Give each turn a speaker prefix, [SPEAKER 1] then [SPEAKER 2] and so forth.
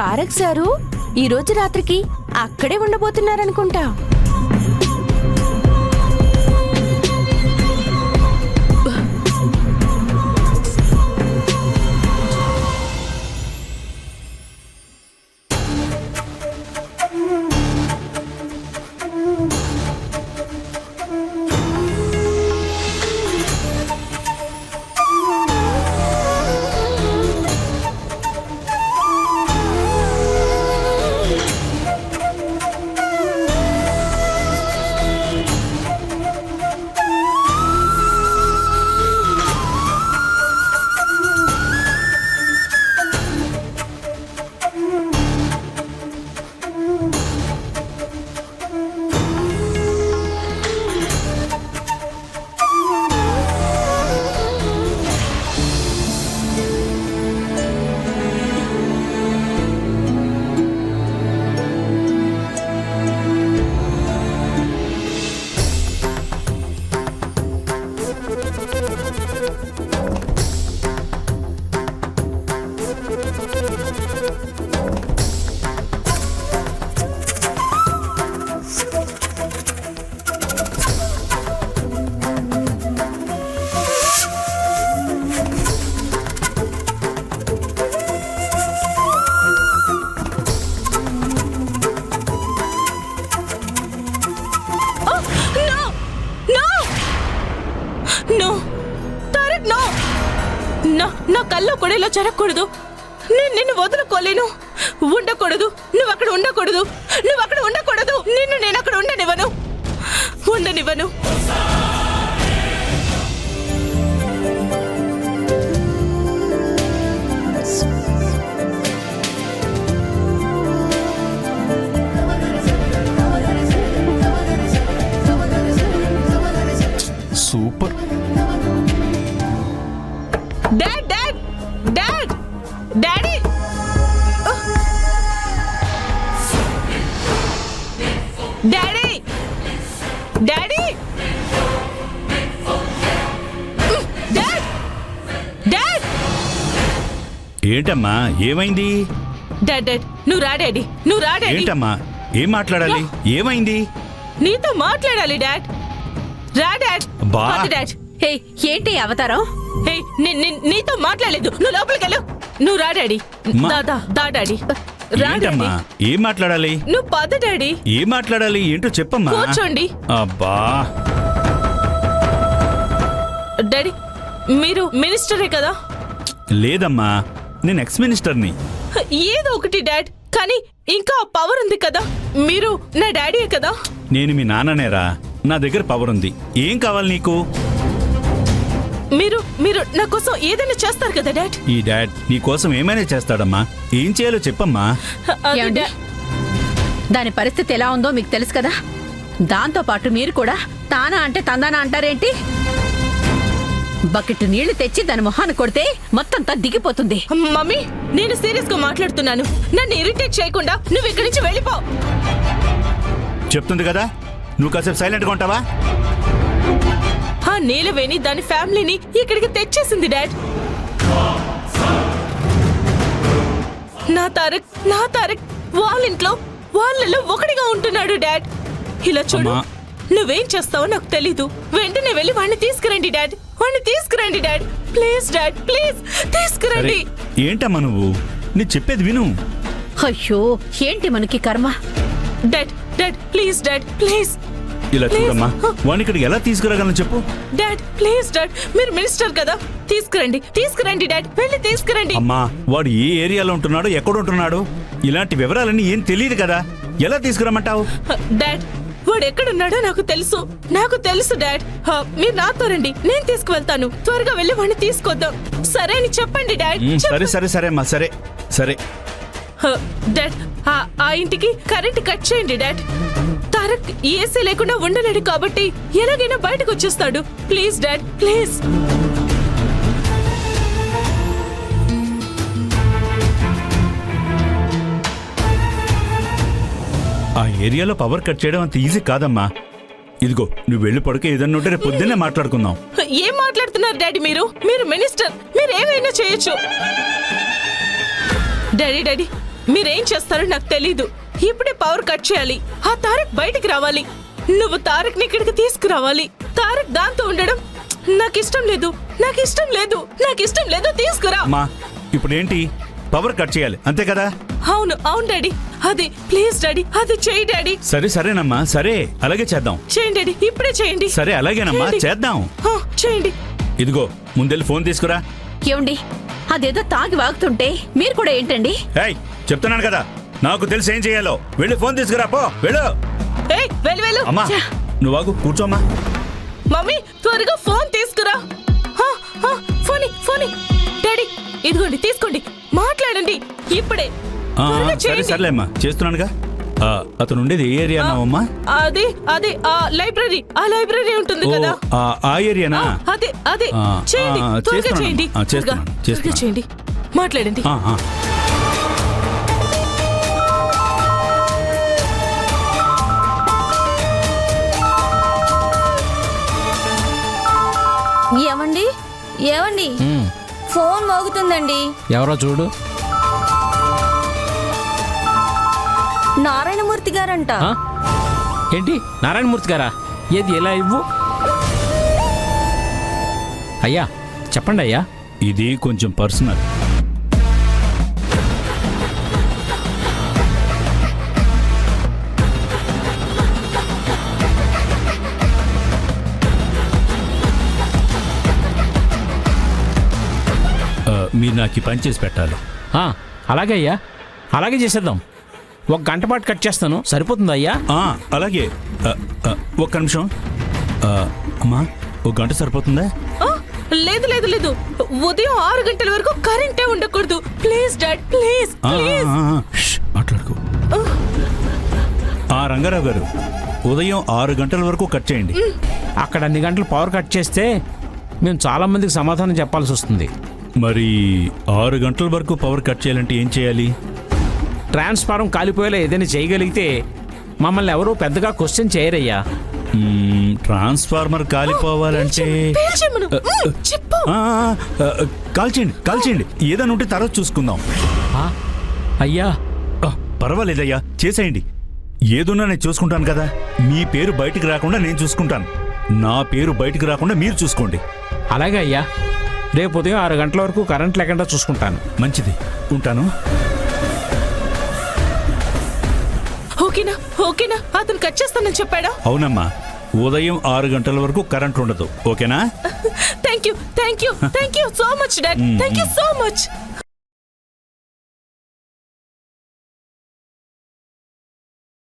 [SPEAKER 1] Tarak sir ఈ రోజు రాత్రికి అక్కడే ఉండబోతున్నారనుకుంటా. నా కల్లో కూడా ఇలా జరగకూడదు. నేను నిన్ను వదులుకోలేను. ఉండకూడదు. నువ్వు అక్కడ ఉండకూడదు. నువ్వు అక్కడ ఉండకూడదు. నిన్ను నేను అక్కడ ఉండనివ్వను.
[SPEAKER 2] Super.
[SPEAKER 1] Dad dad dad daddy daddy daddy dad dad
[SPEAKER 2] ఏంటమ్మా ఏమైంది?
[SPEAKER 1] డాడ్ డాడ్ నువ్వు రా డాడీ.
[SPEAKER 2] ఏంటమ్మా ఏం మాట్లాడాలి? ఏమైంది?
[SPEAKER 1] నీతో మాట్లాడాలి డాడ్. రా డాడ్.
[SPEAKER 2] బా.
[SPEAKER 1] డాడ్
[SPEAKER 3] హే ఏంటి అవతారం?
[SPEAKER 1] హే నీతో మాట్లాడలేదు. నువ్వు లోపలికి వెళ్ళు. నువ్వు రా డాడీ. దా డాడీ. రా
[SPEAKER 2] ఏంటమ్మా
[SPEAKER 1] డాడీ.
[SPEAKER 2] ఏం మాట్లాడాలి?
[SPEAKER 1] నువ్వు పద డాడీ.
[SPEAKER 2] ఏం మాట్లాడాలి? ఏంటో చెప్పమ్మా.
[SPEAKER 1] కూర్చోండి.
[SPEAKER 2] అబ్బా
[SPEAKER 1] డాడీ మీరు మినిస్టరే కదా?
[SPEAKER 2] లేదమ్మా నేను ఎక్స్ మినిస్టర్ని.
[SPEAKER 1] ఏదో ఒకటి డాడ్, కానీ ఇంకా పవర్ ఉంది కదా. మీరు నా డాడీయే కదా?
[SPEAKER 2] నేను మీ నాన్ననేరా. నా దగ్గర పవర్ ఉంది. ఏం కావాలి నీకు?
[SPEAKER 1] మీరు నా కోసం ఏదైనా చేస్తారు కదా డాడ్?
[SPEAKER 2] ఈ డాడ్ నీ కోసం ఏమైనా చేస్తాడమ్మా. ఏం చేయాలో చెప్పమ్మా.
[SPEAKER 3] ఏమండి? దాని పరిస్థితి ఎలా ఉందో మీకు తెలుసు కదా. దాంతో పాటు మీరు కూడా తానా అంటే తందానా అంటారేంటి? బకెట్ నీళ్లు తెచ్చి దాని మొహాన్ని కొడితే మొత్తంతా దిగిపోతుంది.
[SPEAKER 1] మమ్మీ నేను సీరియస్ గా మాట్లాడుతున్నాను. నన్ను ఇరిటేట్ చేయకుండా నువ్వు ఇక్కడి నుంచి వెళ్ళిపో.
[SPEAKER 2] చెప్తుంది కదా, నువ్వు కాసేపు సైలెంట్గా ఉంటావా?
[SPEAKER 1] ఆ నీలవేణి దాని ఫ్యామిలీని ఇక్కడికి తెచ్చేసింది డాడ్. నా తారక్ వాళ్ళింట్లో వాళ్ళలో ఒకటిగా ఉంటున్నాడు డాడ్. ఇలా చూడు, నువ్వేం చేస్తావో నాకు తెలీదు. వెంటనే వెళ్ళి వాడిని తీసుకురండి డాడ్. ప్లీజ్ డాడ్, ప్లీజ్ తీసుకురండి.
[SPEAKER 2] ఏంటమ్మా నువ్వు? నీ చెప్పేది విను.
[SPEAKER 3] అయ్యో ఏంటి మనకి కర్మ.
[SPEAKER 1] Dad please dad, please.
[SPEAKER 2] ఇలా చూడమ్మా, వాడిని ఇక్కడికి ఎలా తీసుకురాగలను చెప్పు.
[SPEAKER 1] డాడ్ ప్లీజ్ డాడ్, మీరు మినిస్టర్ కదా. తీసుకురండి డాడ్, వెళ్ళి తీసుకురండి.
[SPEAKER 2] అమ్మా వాడు ఏ ఏరియాలో ఉంటున్నాడో, ఎక్కడ ఉంటున్నాడు, ఇలాంటి వివరాలన్నీ ఏం తెలియదు కదా. ఎలా తీసుకురమ్మంటావు?
[SPEAKER 1] డాడ్ వాడు ఎక్కడున్నాడో నాకు తెలుసు డాడ్. మీరు నాతో రండి, నేను తీసుకువెళ్తాను. త్వరగా వెళ్ళి వాడిని తీసుకొద్దాం. సరే అని చెప్పండి డాడ్.
[SPEAKER 2] సరే అమ్మా, సరే.
[SPEAKER 1] డాడ్ ఆ ఇంటికి కరెంట్ కట్ చేయండి డాడ్. తారక్ ఏసీ లేకుండా ఉండలేడు కాబట్టి ఎలాగైనా బయటకు వచ్చేస్తాడు. Please dad, please.
[SPEAKER 2] ఆ ఏరియాలో పవర్ కట్ చేయడం అంత ఈజీ కాదమ్మా. ఇదిగో నువ్వు వెళ్ళి పడుకో. ఏదన్నా ఉంటే రేపు పొద్దున్నే మాట్లాడుకుందాం.
[SPEAKER 1] ఏం మాట్లాడుతున్నారు డాడీ? మీరు మినిస్టర్, మీరు ఏమైనా చేయొచ్చు. డాడీ మీరేం చేస్తారో నాకు తెలీదు. ఇప్పుడే పవర్ కట్ చేయాలి. ఆ తారక్ బయటికి రావాలి. నువ్వు తారక్ ని ఇక్కడికి తీసుకురావాలి. తారక్ దాంతో ఉండడం నాకు ఇష్టం లేదు. నాకు ఇష్టం లేదు. నాకు ఇష్టం లేదు. తీసుకురా.
[SPEAKER 2] అమ్మా ఇప్పుడు ఏంటి, పవర్ కట్ చేయాలి అంతే కదా?
[SPEAKER 1] అవును అవును డాడీ. అది ప్లీజ్ డాడీ, అది చేయి డాడీ.
[SPEAKER 2] సరేనమ్మా, సరే అలాగే చేద్దాం.
[SPEAKER 1] చేయండి డాడీ, ఇప్పుడే చేయండి.
[SPEAKER 2] సరే అలాగేనమ్మా,
[SPEAKER 1] చేయండి.
[SPEAKER 2] చేద్దాం.
[SPEAKER 1] ఆ, చేయండి.
[SPEAKER 2] ఇదిగో ముందెళ్ళి ఫోన్ తీసుకురా.
[SPEAKER 3] ఏమండి, అదేదో తాగి వాగుతుంటే మీరు కూడా ఏంటండి?
[SPEAKER 2] ఏయ్ చెప్తున్నాను కదా, నాకు తెలిసి ఏం చేయాలో. వెళ్ళి ఫోన్ తీసుకురా, పో వెళ్ళు.
[SPEAKER 1] ఏయ్ వెళ్ళు వెళ్ళు.
[SPEAKER 2] అమ్మా నువ్వు ఆగు, కూర్చోమ్మా.
[SPEAKER 1] మమ్మీ త్వరగా ఫోన్ తీసుకురా. ఫోన్ డాడీ ఇదిగోండి, తీసుకోండి, మాట్లాడండి ఇప్పుడే. త్వరగా
[SPEAKER 2] సరే
[SPEAKER 1] చేయండి.
[SPEAKER 2] సర్లేమ్మా, చేస్తున్నానుగా. అతను ఉండేది ఏ ఏరియా అన్నావమ్మా?
[SPEAKER 1] అదే ఆ లైబ్రరీ ఉంటుంది
[SPEAKER 2] ఓ,
[SPEAKER 1] కదా.
[SPEAKER 2] ఆ ఏరియానా?
[SPEAKER 1] అదే చేయండి, త్వరగా
[SPEAKER 2] చేస్తున్నాను.
[SPEAKER 1] చేయండి.
[SPEAKER 2] చేస్తున్నాను,
[SPEAKER 1] త్వరగా
[SPEAKER 2] చేస్తున్నాను.
[SPEAKER 1] చేయండి, మాట్లాడండి.
[SPEAKER 4] ఏమండి ఏమండి ఫోన్ మోగుతుందండి.
[SPEAKER 5] ఎవరో చూడు.
[SPEAKER 4] నారాయణమూర్తి గారంట.
[SPEAKER 5] ఆ? ఏంటి నారాయణమూర్తి గారా? ఏది ఎలా ఇవ్వు. అయ్యా చెప్పండి అయ్యా.
[SPEAKER 2] ఇది కొంచెం పర్సనల్. మీరు నాకు ఈ పని చేసి పెట్టాలి.
[SPEAKER 5] అలాగే అయ్యా, అలాగే చేసేద్దాం. ఒక గంట పాటు కట్ చేస్తాను, సరిపోతుందా అయ్యా?
[SPEAKER 2] అలాగే. ఒక్క నిమిషం. అమ్మా ఒక గంట సరిపోతుందా?
[SPEAKER 1] లేదు లేదు లేదు, ఉదయం 6 గంటల వరకు కరెంటే ఉండకూడదు. Please dad, please please.
[SPEAKER 2] మాట్లాడుకో. రంగారావు గారు, ఉదయం 6 గంటల వరకు కట్ చేయండి.
[SPEAKER 5] అక్కడ అన్ని గంటలు పవర్ కట్ చేస్తే మేము చాలా మందికి సమాధానం చెప్పాల్సి వస్తుంది.
[SPEAKER 2] మరి 6 గంటల వరకు పవర్ కట్ చేయాలంటే ఏం చేయాలి?
[SPEAKER 5] ట్రాన్స్ఫారం కాలిపోయేలా ఏదైనా చేయగలిగితే మమ్మల్ని ఎవరూ పెద్దగా క్వశ్చన్ చేయరయ్యా.
[SPEAKER 2] ట్రాన్స్ఫార్మర్ కాలిపోవాలంటే
[SPEAKER 1] పేల్చేయమను. చెప్పు.
[SPEAKER 2] కాల్చేయండి. ఏదైనా ఉంటే తర్వాత చూసుకుందాం.
[SPEAKER 5] అయ్యా
[SPEAKER 2] పర్వాలేదయ్యా, చేసేయండి. ఏదున్నా నేను చూసుకుంటాను కదా. మీ పేరు బయటికి రాకుండా నేను చూసుకుంటాను. నా పేరు బయటికి రాకుండా మీరు చూసుకోండి.
[SPEAKER 5] అలాగే అయ్యా, రేపు ఉదయం 6 గంటల వరకు కరెంట్ లేకుండా చూసుకుంటాను.
[SPEAKER 2] మంచిది, ఉంటాను.
[SPEAKER 1] ఓకేనా? అతను కట్ చేస్తానని చెప్పాడా?
[SPEAKER 2] అవునమ్మా, ఉదయం 6 గంటల వరకు కరెంట్ ఉండదు. ఓకేనా?
[SPEAKER 1] Thank you so much dad. Thank you so much.